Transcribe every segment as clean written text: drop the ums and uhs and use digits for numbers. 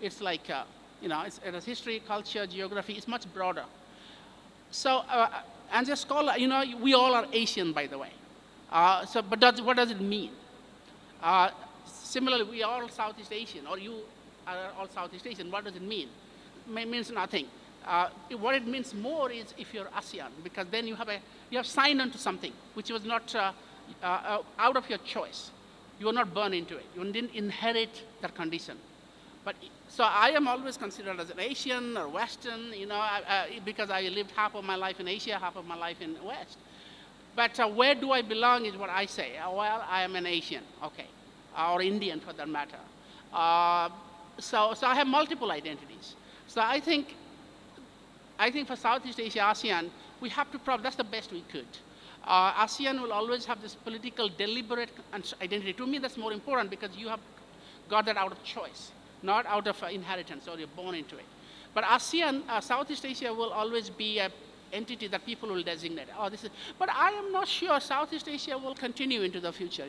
It's like, it has history, culture, geography. It's much broader. So, as a scholar, we all are Asian, by the way. But what does it mean? Uh, Similarly, we are all Southeast Asian, or you are all Southeast Asian. What does it mean? It means nothing. What it means more is if you're ASEAN, because then you have signed onto something which was not out of your choice. You were not born into it. You didn't inherit that condition. But so I am always considered as an Asian or Western, because I lived half of my life in Asia, half of my life in West. But where do I belong is what I say. Well, I am an Asian, okay, or Indian for that matter. So I have multiple identities. So I think for Southeast Asia, ASEAN, we have to that's the best we could. ASEAN will always have this political, deliberate identity. To me, that's more important because you have got that out of choice, not out of inheritance, or you're born into it. But ASEAN, Southeast Asia will always be an entity that people will designate. But I am not sure Southeast Asia will continue into the future,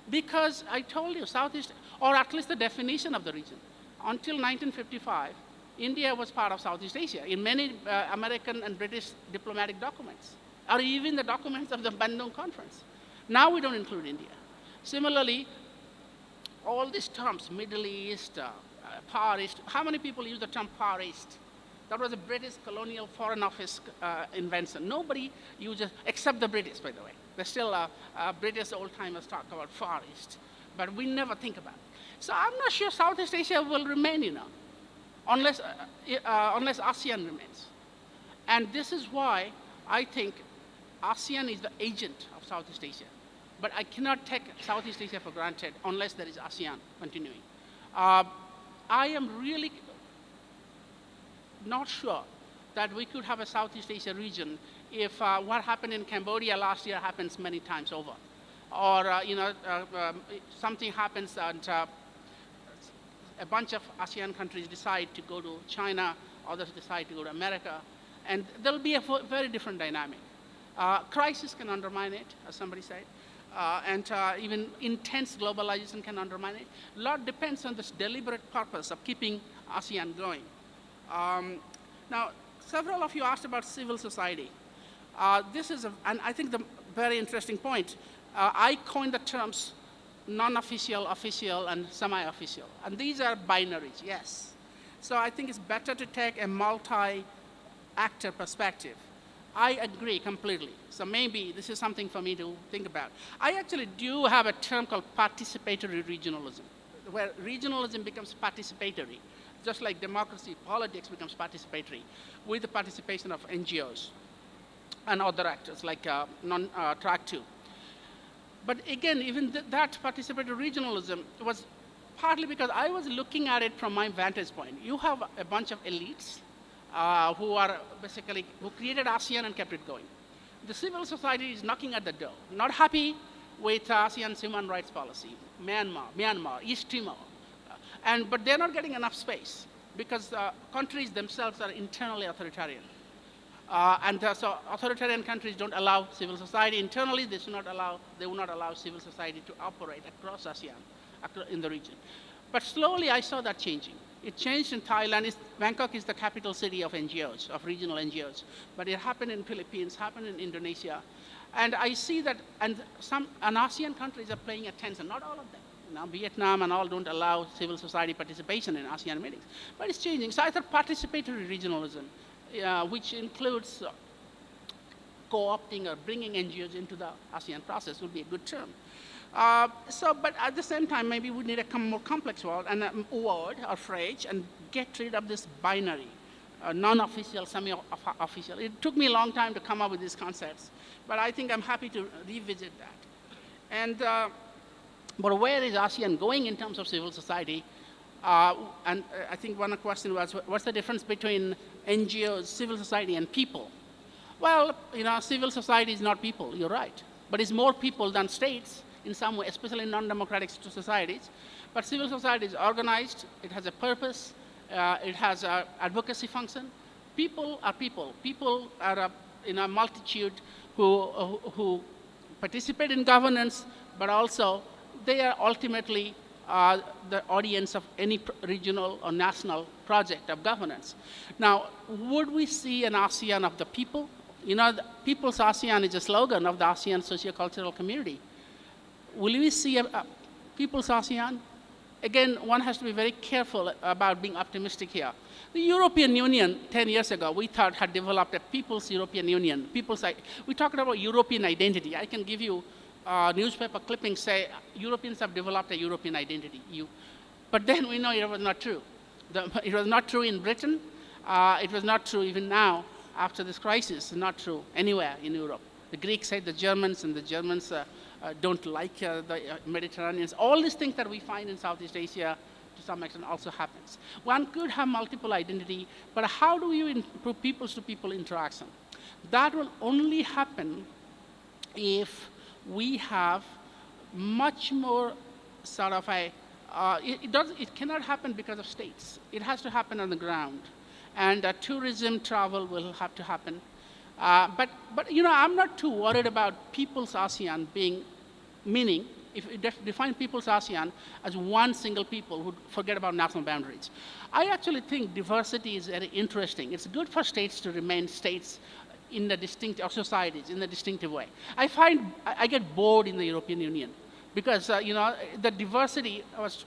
because I told you, Southeast, or at least the definition of the region. Until 1955, India was part of Southeast Asia in many American and British diplomatic documents, or even the documents of the Bandung Conference. Now we don't include India. Similarly, all these terms, Middle East, Far East, how many people use the term Far East? That was a British colonial foreign office invention. Nobody uses, except the British, by the way. There's still British old-timers talk about Far East, but we never think about it. So I'm not sure Southeast Asia will remain, unless ASEAN remains. And this is why I think ASEAN is the agent of Southeast Asia. But I cannot take Southeast Asia for granted unless there is ASEAN continuing. I am really not sure that we could have a Southeast Asia region if what happened in Cambodia last year happens many times over. Or, something happens and a bunch of ASEAN countries decide to go to China, others decide to go to America, and there'll be a very different dynamic. Crisis can undermine it, as somebody said, and even intense globalization can undermine it. A lot depends on this deliberate purpose of keeping ASEAN going. Now, several of you asked about civil society. This is, and I think the very interesting point. I coined the terms non-official, official, and semi-official. And these are binaries, yes. So I think it's better to take a multi-actor perspective. I agree completely. So maybe this is something for me to think about. I actually do have a term called participatory regionalism, where regionalism becomes participatory, just like democracy, politics becomes participatory, with the participation of NGOs and other actors like Track 2. But again, even that participatory regionalism was partly because I was looking at it from my vantage point. You have a bunch of elites who created ASEAN and kept it going. The civil society is knocking at the door, not happy with ASEAN's human rights policy, Myanmar, East Timor. But they're not getting enough space because countries themselves are internally authoritarian. So authoritarian countries don't allow civil society internally. They will not allow civil society to operate across ASEAN, in the region. But slowly I saw that changing. It changed in Thailand. Bangkok is the capital city of NGOs, of regional NGOs. But it happened in Philippines, happened in Indonesia. And I see that, and ASEAN countries are paying attention, not all of them. Vietnam and all don't allow civil society participation in ASEAN meetings. But it's changing. So I thought participatory regionalism, which includes co-opting or bringing NGOs into the ASEAN process would be a good term. But at the same time, maybe we need a more complex word or phrase and get rid of this binary, non-official, semi-official. It took me a long time to come up with these concepts, but I think I'm happy to revisit that. But where is ASEAN going in terms of civil society? And I think one question was, what's the difference between NGOs, civil society, and people? Well, civil society is not people, you're right. But it's more people than states in some way, especially in non-democratic societies. But civil society is organized, it has a purpose, it has an advocacy function. People are people. People are a multitude who participate in governance, but also they are ultimately the audience of any regional or national project of governance. Now, would we see an ASEAN of the people? You know, the People's ASEAN is a slogan of the ASEAN sociocultural community. Will we see a People's ASEAN? Again, one has to be very careful about being optimistic here. The European Union, 10 years ago, we thought had developed a People's European Union. We talked about European identity. I can give you newspaper clippings say Europeans have developed a European identity. But then we know it was not true. It was not true in Britain. It was not true even now after this crisis. It's not true anywhere in Europe. The Greeks hate the Germans, and the Germans don't like the Mediterraneans. All these things that we find in Southeast Asia to some extent also happens. One could have multiple identity, but how do you improve peoples-to-people interaction? That will only happen if we have much more sort of a, it cannot happen because of states. It has to happen on the ground. And tourism travel will have to happen. But you know, I'm not too worried about People's ASEAN being, meaning, if we define People's ASEAN as one single people who forget about national boundaries. I actually think diversity is very interesting. It's good for states to remain states in the distinct, or societies in a distinctive way. I get bored in the European Union because you know, the diversity was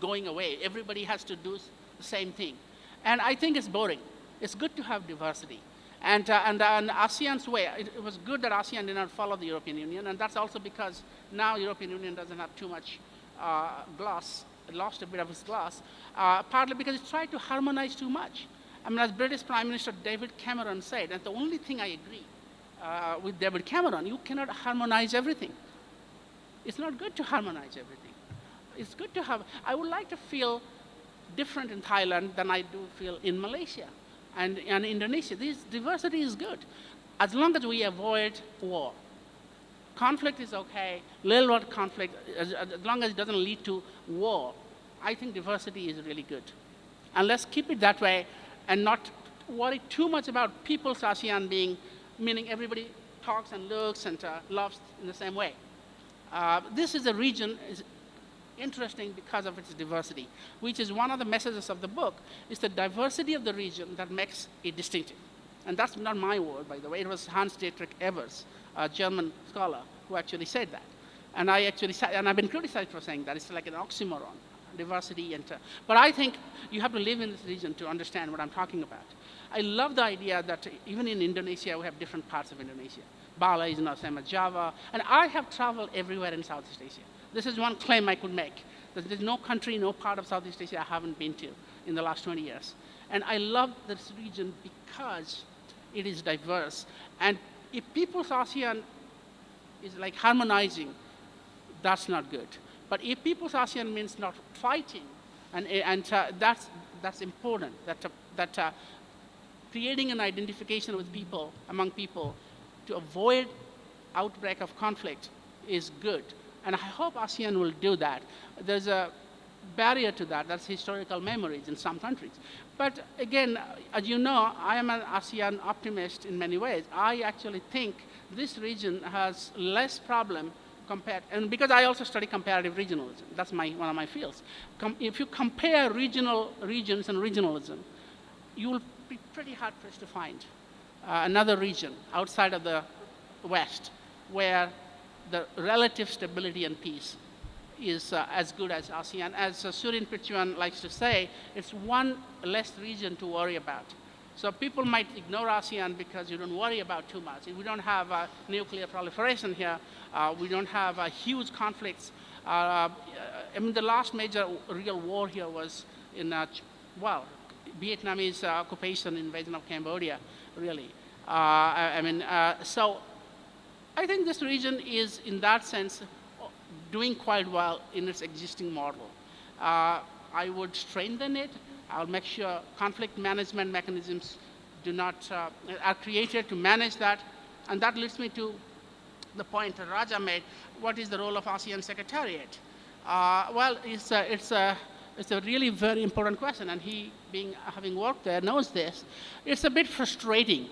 going away. Everybody has to do the same thing. And I think it's boring. It's good to have diversity. And ASEAN's way, it was good that ASEAN did not follow the European Union, and that's also because now European Union doesn't have too much gloss, it lost a bit of its gloss, partly because it tried to harmonize too much. I mean, as British Prime Minister David Cameron said, and the only thing I agree with David Cameron, you cannot harmonize everything. It's not good to harmonize everything. It's good to have, I would like to feel different in Thailand than I do feel in Malaysia and Indonesia. This diversity is good, as long as we avoid war. Conflict is okay, little world conflict, as long as it doesn't lead to war. I think diversity is really good. And let's keep it that way and not worry too much about People's ASEAN being, meaning everybody talks and looks and loves in the same way. This is a region, is interesting because of its diversity, which is one of the messages of the book, is the diversity of the region that makes it distinctive. And that's not my word, by the way. It was Hans-Dietrich Evers, a German scholar, who actually said that. And I've been criticized for saying that. It's like an oxymoron, diversity. But I think you have to live in this region to understand what I'm talking about. I love the idea that even in Indonesia, we have different parts of Indonesia. Bali is not the same as Java. And I have traveled everywhere in Southeast Asia. This is one claim I could make, that there's no country, no part of Southeast Asia I haven't been to in the last 20 years. And I love this region because it is diverse. And if People's ASEAN is like harmonizing, that's not good. But if People's ASEAN means not fighting, and that's important, that creating an identification with people, among people, to avoid outbreak of conflict is good. And I hope ASEAN will do that. There's a barrier to that, that's historical memories in some countries. But again, as you know, I am an ASEAN optimist in many ways. I actually think this region has less problem compared, and because I also study comparative regionalism, that's one of my fields. If you compare regional regions and regionalism, you will be pretty hard-pressed to find another region outside of the West where the relative stability and peace is as good as ASEAN. As Surin Pichuan likes to say, it's one less region to worry about. So people might ignore ASEAN because you don't worry about too much. We don't have nuclear proliferation here. We don't have huge conflicts. I mean, the last major real war here was in, Vietnamese occupation, invasion of Cambodia, really. So I think this region is, in that sense, doing quite well in its existing model. I would strengthen it. I'll make sure conflict management mechanisms are created to manage that. And that leads me to the point that Raja made. What is the role of ASEAN Secretariat? Well, it's a really very important question, and he, having worked there, knows this. It's a bit frustrating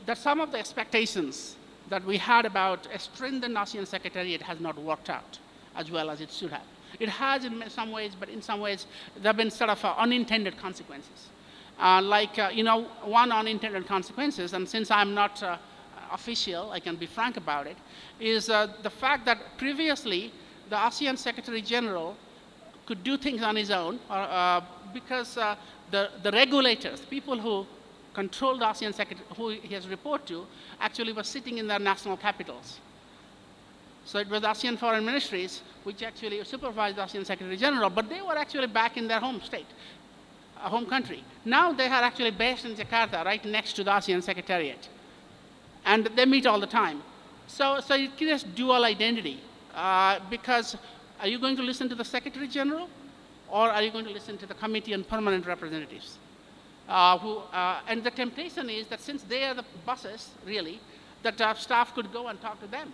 that some of the expectations that we had about a strengthened ASEAN Secretariat has not worked out as well as it should have. It has in some ways, but in some ways there have been sort of unintended consequences. One unintended consequences, and since I'm not official, I can be frank about it, is the fact that previously the ASEAN Secretary General could do things on his own because the regulators, people who control the ASEAN Secretary, who he has reported to, actually were sitting in their national capitals. So it was ASEAN foreign ministries which actually supervised the ASEAN Secretary General, but they were actually back in their home state, home country. Now they are actually based in Jakarta, right next to the ASEAN Secretariat. And they meet all the time. So it creates dual identity because are you going to listen to the Secretary General or are you going to listen to the Committee on Permanent Representatives? And the temptation is that since they are the bosses, really, that staff could go and talk to them.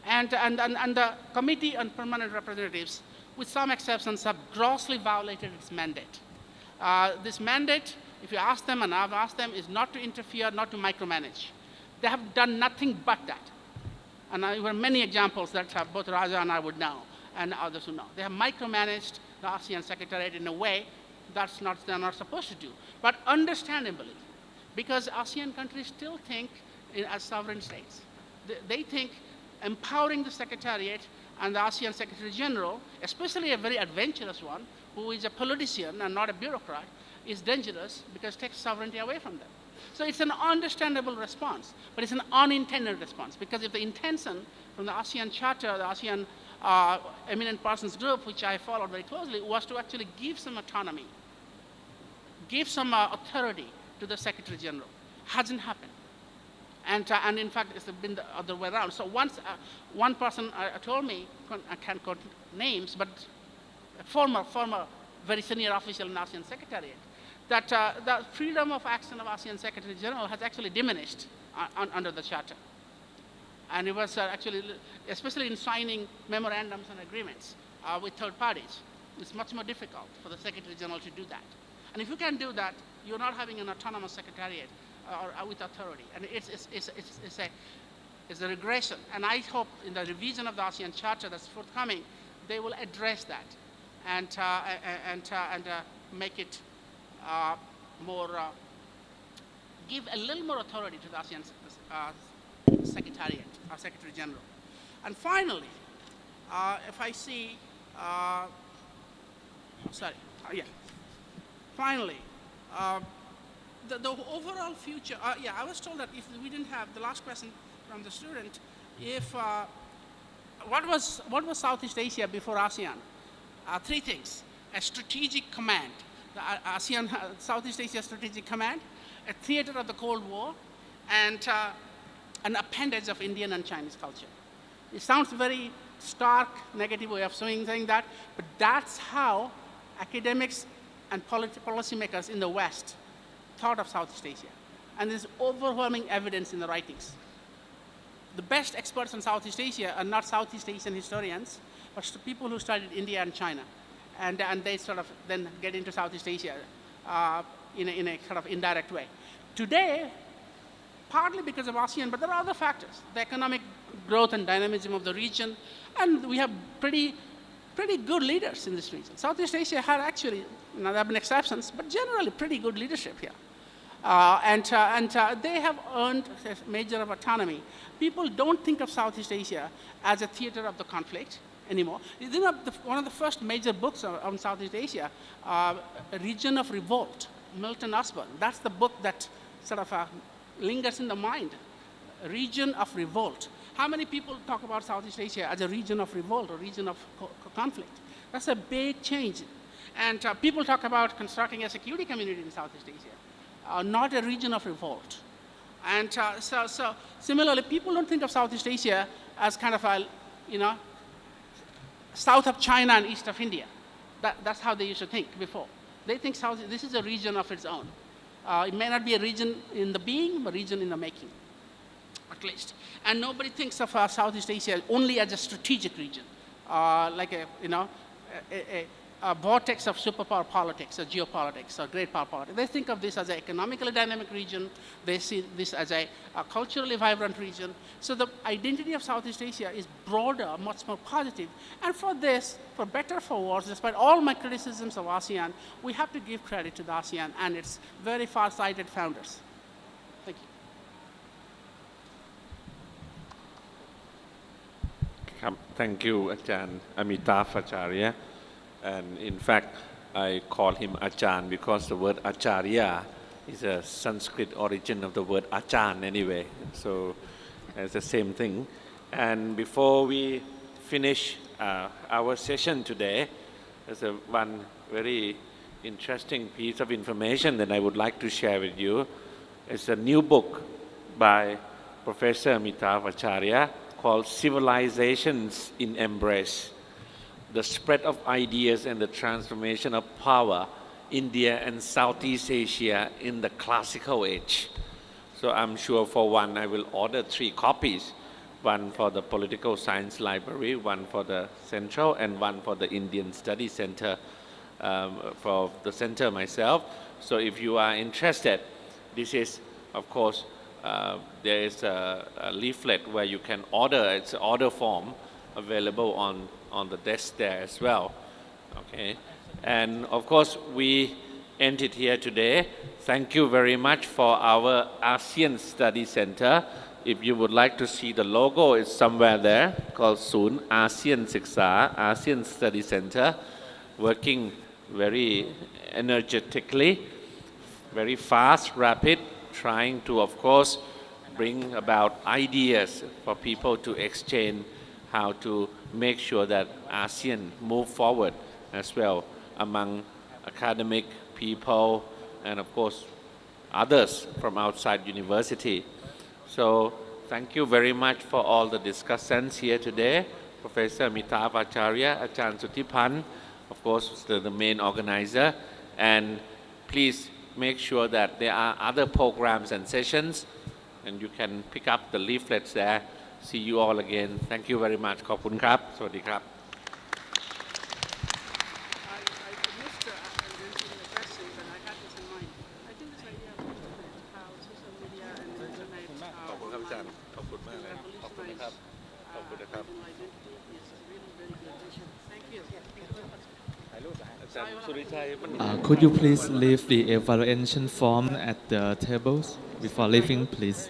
And the Committee on Permanent Representatives, with some exceptions, have grossly violated its mandate. This mandate, if you ask them, and I've asked them, is not to interfere, not to micromanage. They have done nothing but that. And there were many examples that both Raja and I would know, and others who know. They have micromanaged the ASEAN Secretariat in a way they're not supposed to do. But understandably, because ASEAN countries still think as sovereign states. They think empowering the Secretariat and the ASEAN Secretary General, especially a very adventurous one, who is a politician and not a bureaucrat, is dangerous because it takes sovereignty away from them. So it's an understandable response, but it's an unintended response, because if the intention from the ASEAN Charter, the ASEAN Eminent Persons Group, which I followed very closely, was to actually give some autonomy, give some authority to the Secretary General. Hasn't happened. And in fact, it's been the other way around. So once one person told me, I can't quote names, but a former very senior official in ASEAN Secretariat, that the freedom of action of ASEAN Secretary General has actually diminished under the Charter. And it was actually, especially in signing memorandums and agreements with third parties, it's much more difficult for the Secretary General to do that. And if you can do that, you're not having an autonomous secretariat or with authority. And it's a regression. And I hope in the revision of the ASEAN Charter that's forthcoming, they will address that and make it more, give a little more authority to the ASEAN Secretariat, our Secretary General. And finally, if I see, finally, the overall future, I was told that if we didn't have, the last question from the student, if, what was Southeast Asia before ASEAN? Three things: a strategic command, the ASEAN, Southeast Asia Strategic Command, a theater of the Cold War, and an appendage of Indian and Chinese culture. It sounds very stark, negative way of saying that, but that's how academics and policymakers in the West thought of Southeast Asia. And there's overwhelming evidence in the writings. The best experts on Southeast Asia are not Southeast Asian historians, but people who studied India and China. And they sort of then get into Southeast Asia in a sort of indirect way. Today, partly because of ASEAN, but there are other factors. The economic growth and dynamism of the region, and we have pretty good leaders in this region. Southeast Asia had actually, there have been exceptions, but generally pretty good leadership here. And they have earned a measure of autonomy. People don't think of Southeast Asia as a theater of the conflict anymore. One of the first major books on Southeast Asia, A Region of Revolt, Milton Osborne. That's the book that sort of lingers in the mind. A region of revolt. How many people talk about Southeast Asia as a region of revolt or region of conflict? That's a big change. And people talk about constructing a security community in Southeast Asia, not a region of revolt. And so similarly, people don't think of Southeast Asia as kind of a, south of China and east of India. That's how they used to think before. They think this is a region of its own. It may not be a region in the being, but a region in the making, at least. And nobody thinks of Southeast Asia only as a strategic region, like a vortex of superpower politics or geopolitics or great power politics. They think of this as an economically dynamic region. They see this as a culturally vibrant region. So the identity of Southeast Asia is broader, much more positive. And for this, for better or for worse, despite all my criticisms of ASEAN, we have to give credit to the ASEAN and its very far-sighted founders. Thank you. ครับ Thank you อาจารย์ Amitav Acharya and in fact I call him Achan because the word Acharya is a Sanskrit origin of the word Achan anyway so it's the same thing and before we finish our session today there's one very interesting piece of information that I would like to share with you. It's a new book by Professor Amitav Acharya called Civilizations in Embrace, The Spread of Ideas and the Transformation of Power, India and Southeast Asia in the Classical Age. So I'm sure for one I will order 3 copies, one for the Political Science Library, one for the Central and one for the Indian Study Center for the center myself. So if you are interested, this is of course there is a leaflet where you can order. It's an order form available on the desk there as well. Okay, and of course we end it here today. Thank you very much for our ASEAN Study Center. If you would like to see the logo, it's somewhere there called Soon ASEAN Siksa ASEAN Study Center, working very energetically, very fast, rapid, trying to, of course, bring about ideas for people to exchange how to make sure that ASEAN move forward as well among academic people and, of course, others from outside university. So thank you very much for all the discussants here today. Professor Amitav Acharya, Achan Sutipan, of course, the main organizer, and please make sure that there are other programs and sessions and you can pick up the leaflets there. See you all again. Thank you very much. ขอบคุณครับ สวัสดีครับ I missed mentioning the question, but I had this in mind. I think this idea of how social media and the internet ขอบคุณครับอาจารย์ ขอบคุณมากเลย ขอบคุณนะครับ ขอบคุณนะครับ identity is really very good vision. Thank you. Thank you very much. อาจารย์สุริชัยมัน Could you please leave the evaluation form at the tables before leaving, please?